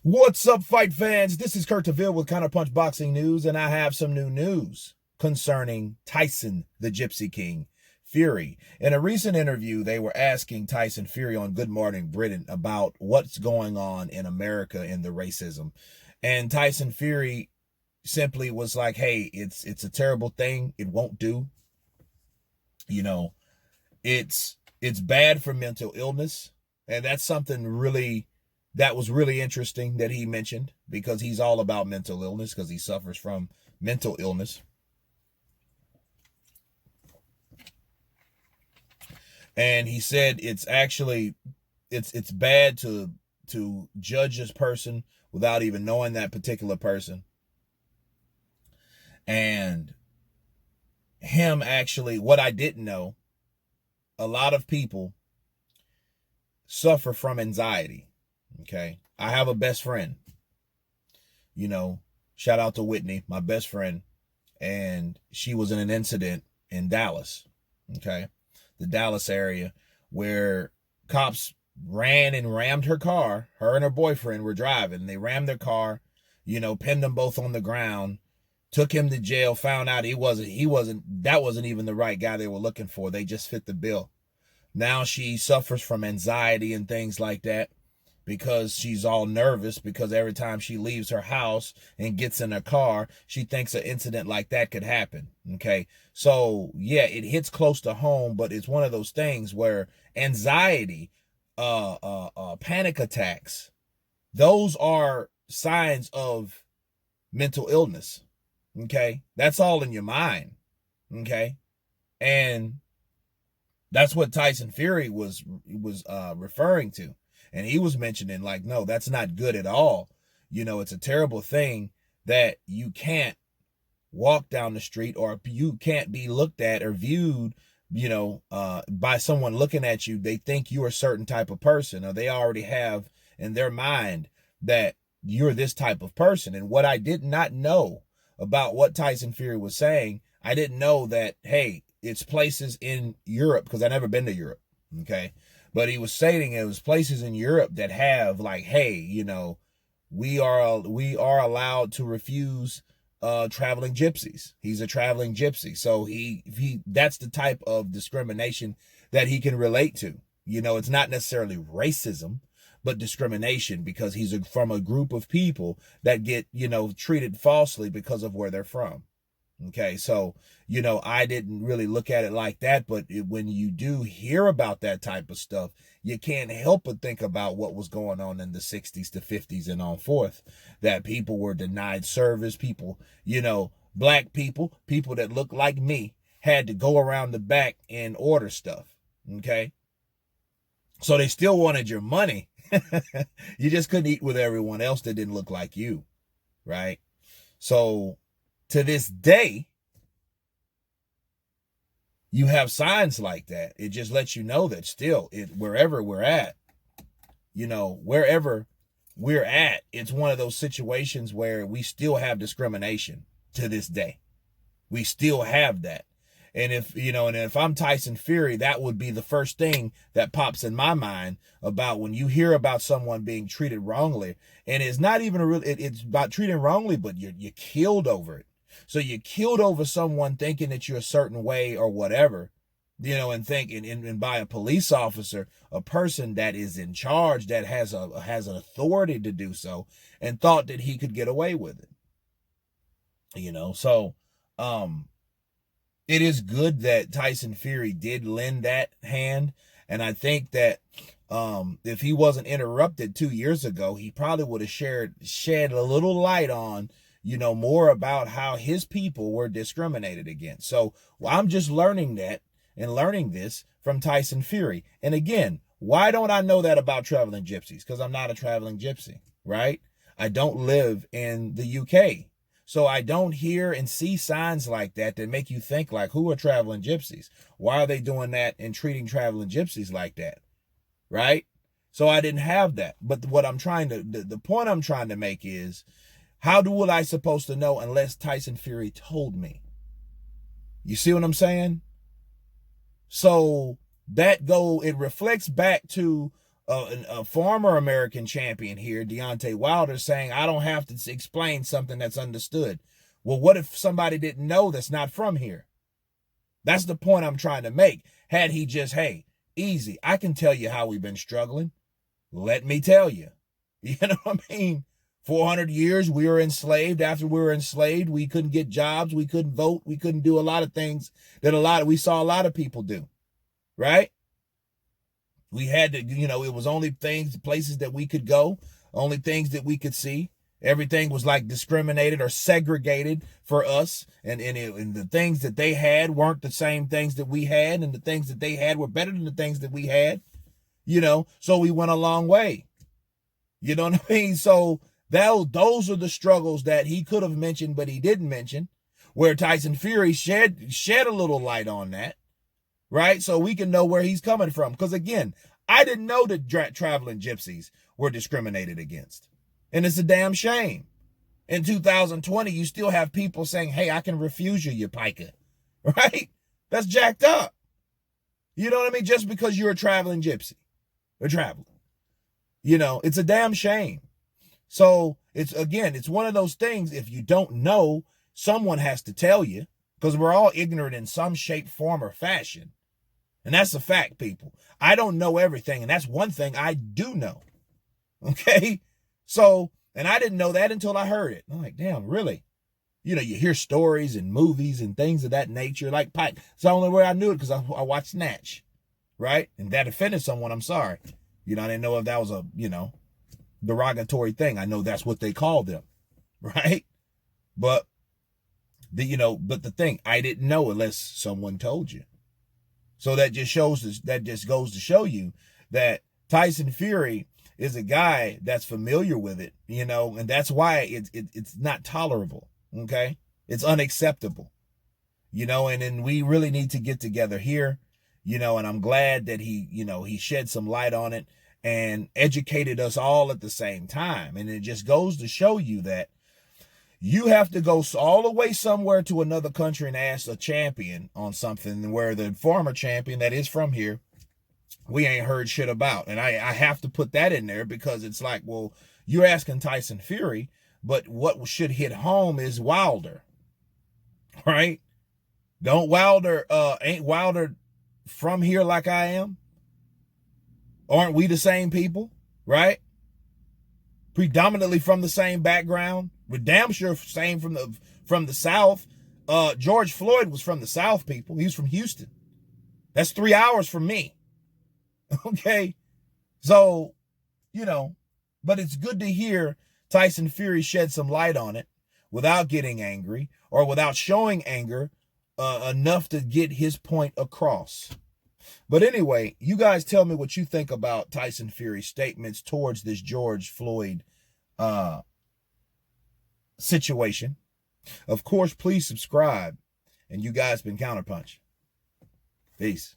What's up, fight fans? This is Kurt DeVille with Counterpunch Boxing News, and I have some new news concerning Tyson, the Gypsy King Fury. In a recent interview, they were asking Tyson Fury on Good Morning Britain about what's going on in America and the racism. And Tyson Fury simply was like, hey, it's a terrible thing. It won't do. You know, it's bad for mental illness. And that's something that was really interesting that he mentioned, because he's all about mental illness, because he suffers from mental illness. And he said it's bad to judge this person without even knowing that particular person. And him actually, what I didn't know, a lot of people suffer from anxiety. Okay. I have a best friend, shout out to Whitney, my best friend. And she was in an incident in Dallas. Okay. The Dallas area, where cops ran and rammed her car. Her and her boyfriend were driving. They rammed their car, pinned them both on the ground, took him to jail, found out that wasn't even the right guy they were looking for. They just fit the bill. Now she suffers from anxiety and things like that, because she's all nervous, because every time she leaves her house and gets in her car, she thinks an incident like that could happen. Okay. So yeah, it hits close to home, but it's one of those things where anxiety, panic attacks, those are signs of mental illness. Okay. That's all in your mind. Okay. And that's what Tyson Fury was referring to. And he was mentioning, like, no, that's not good at all. It's a terrible thing that you can't walk down the street, or you can't be looked at or viewed, by someone looking at you. They think you're a certain type of person, or they already have in their mind that you're this type of person. And what I did not know about what Tyson Fury was saying, I didn't know that, hey, it's places in Europe, because I've never been to Europe. Okay. But he was saying it was places in Europe that have, like, hey, we are allowed to refuse traveling gypsies. He's a traveling gypsy. So he that's the type of discrimination that he can relate to. It's not necessarily racism, but discrimination, because he's from a group of people that get, treated falsely because of where they're from. Okay, so, I didn't really look at it like that, but when you do hear about that type of stuff, you can't help but think about what was going on in the 60s to 50s and on forth, that people were denied service. People, black people that look like me, had to go around the back and order stuff. Okay, so they still wanted your money. You just couldn't eat with everyone else that didn't look like you, right? So to this day, you have signs like that. It just lets you know that still, wherever we're at, it's one of those situations where we still have discrimination to this day. We still have that. And if I'm Tyson Fury, that would be the first thing that pops in my mind about when you hear about someone being treated wrongly. And it's not even it's about treating wrongly, but you're killed over it. So you're killed over someone thinking that you're a certain way or whatever, and by a police officer, a person that is in charge, that has an authority to do so, and thought that he could get away with it. So it is good that Tyson Fury did lend that hand. And I think that if he wasn't interrupted 2 years ago, he probably would have shed a little light on, more about how his people were discriminated against. So I'm just learning this from Tyson Fury. And again, why don't I know that about traveling gypsies? Because I'm not a traveling gypsy, right? I don't live in the UK. So I don't hear and see signs like that make you think, like, who are traveling gypsies? Why are they doing that and treating traveling gypsies like that? Right? So I didn't have that. But the point I'm trying to make is, how was I supposed to know unless Tyson Fury told me? You see what I'm saying? So it reflects back to a former American champion here, Deontay Wilder, saying, I don't have to explain something that's understood. Well, what if somebody didn't know that's not from here? That's the point I'm trying to make. Had he just, hey, easy, I can tell you how we've been struggling. Let me tell you. You know what I mean? 400 years, we were enslaved. After we were enslaved, we couldn't get jobs. We couldn't vote. We couldn't do a lot of things that we saw a lot of people do, right? We had to, it was only places that we could go, only things that we could see. Everything was like discriminated or segregated for us. And the things that they had weren't the same things that we had. And the things that they had were better than the things that we had, so we went a long way. You know what I mean? So those are the struggles that he could have mentioned, but he didn't mention, where Tyson Fury shed a little light on that, right? So we can know where he's coming from. Because again, I didn't know that traveling gypsies were discriminated against. And it's a damn shame. In 2020, you still have people saying, hey, I can refuse you piker, right? That's jacked up. You know what I mean? Just because you're a traveling gypsy, a traveler. It's a damn shame. So it's one of those things, if you don't know, someone has to tell you, because we're all ignorant in some shape, form, or fashion. And that's a fact, people. I don't know everything, and that's one thing I do know. Okay? So, and I didn't know that until I heard it. I'm like, damn, really? You hear stories and movies and things of that nature, like Pike. It's the only way I knew it because I watched Snatch, right? And that offended someone, I'm sorry. I didn't know if that was a, derogatory thing. I know that's what they called them, right? But the thing, I didn't know unless someone told you. So that just goes to show you that Tyson Fury is a guy that's familiar with it, and that's why it's not tolerable. Okay, it's unacceptable, and then we really need to get together here, and I'm glad that he shed some light on it and educated us all at the same time. And it just goes to show you that you have to go all the way somewhere to another country and ask a champion on something where the former champion that is from here, we ain't heard shit about. And I have to put that in there because it's like, well, you're asking Tyson Fury, but what should hit home is Wilder, right? Ain't Wilder from here like I am? Aren't we the same people, right? Predominantly from the same background. We're damn sure same from the South. George Floyd was from the South, people. He was from Houston. That's 3 hours from me. Okay? So, but it's good to hear Tyson Fury shed some light on it without getting angry or without showing anger enough to get his point across. But anyway, you guys tell me what you think about Tyson Fury's statements towards this George Floyd situation. Of course, please subscribe. And you guys been Counterpunch. Peace.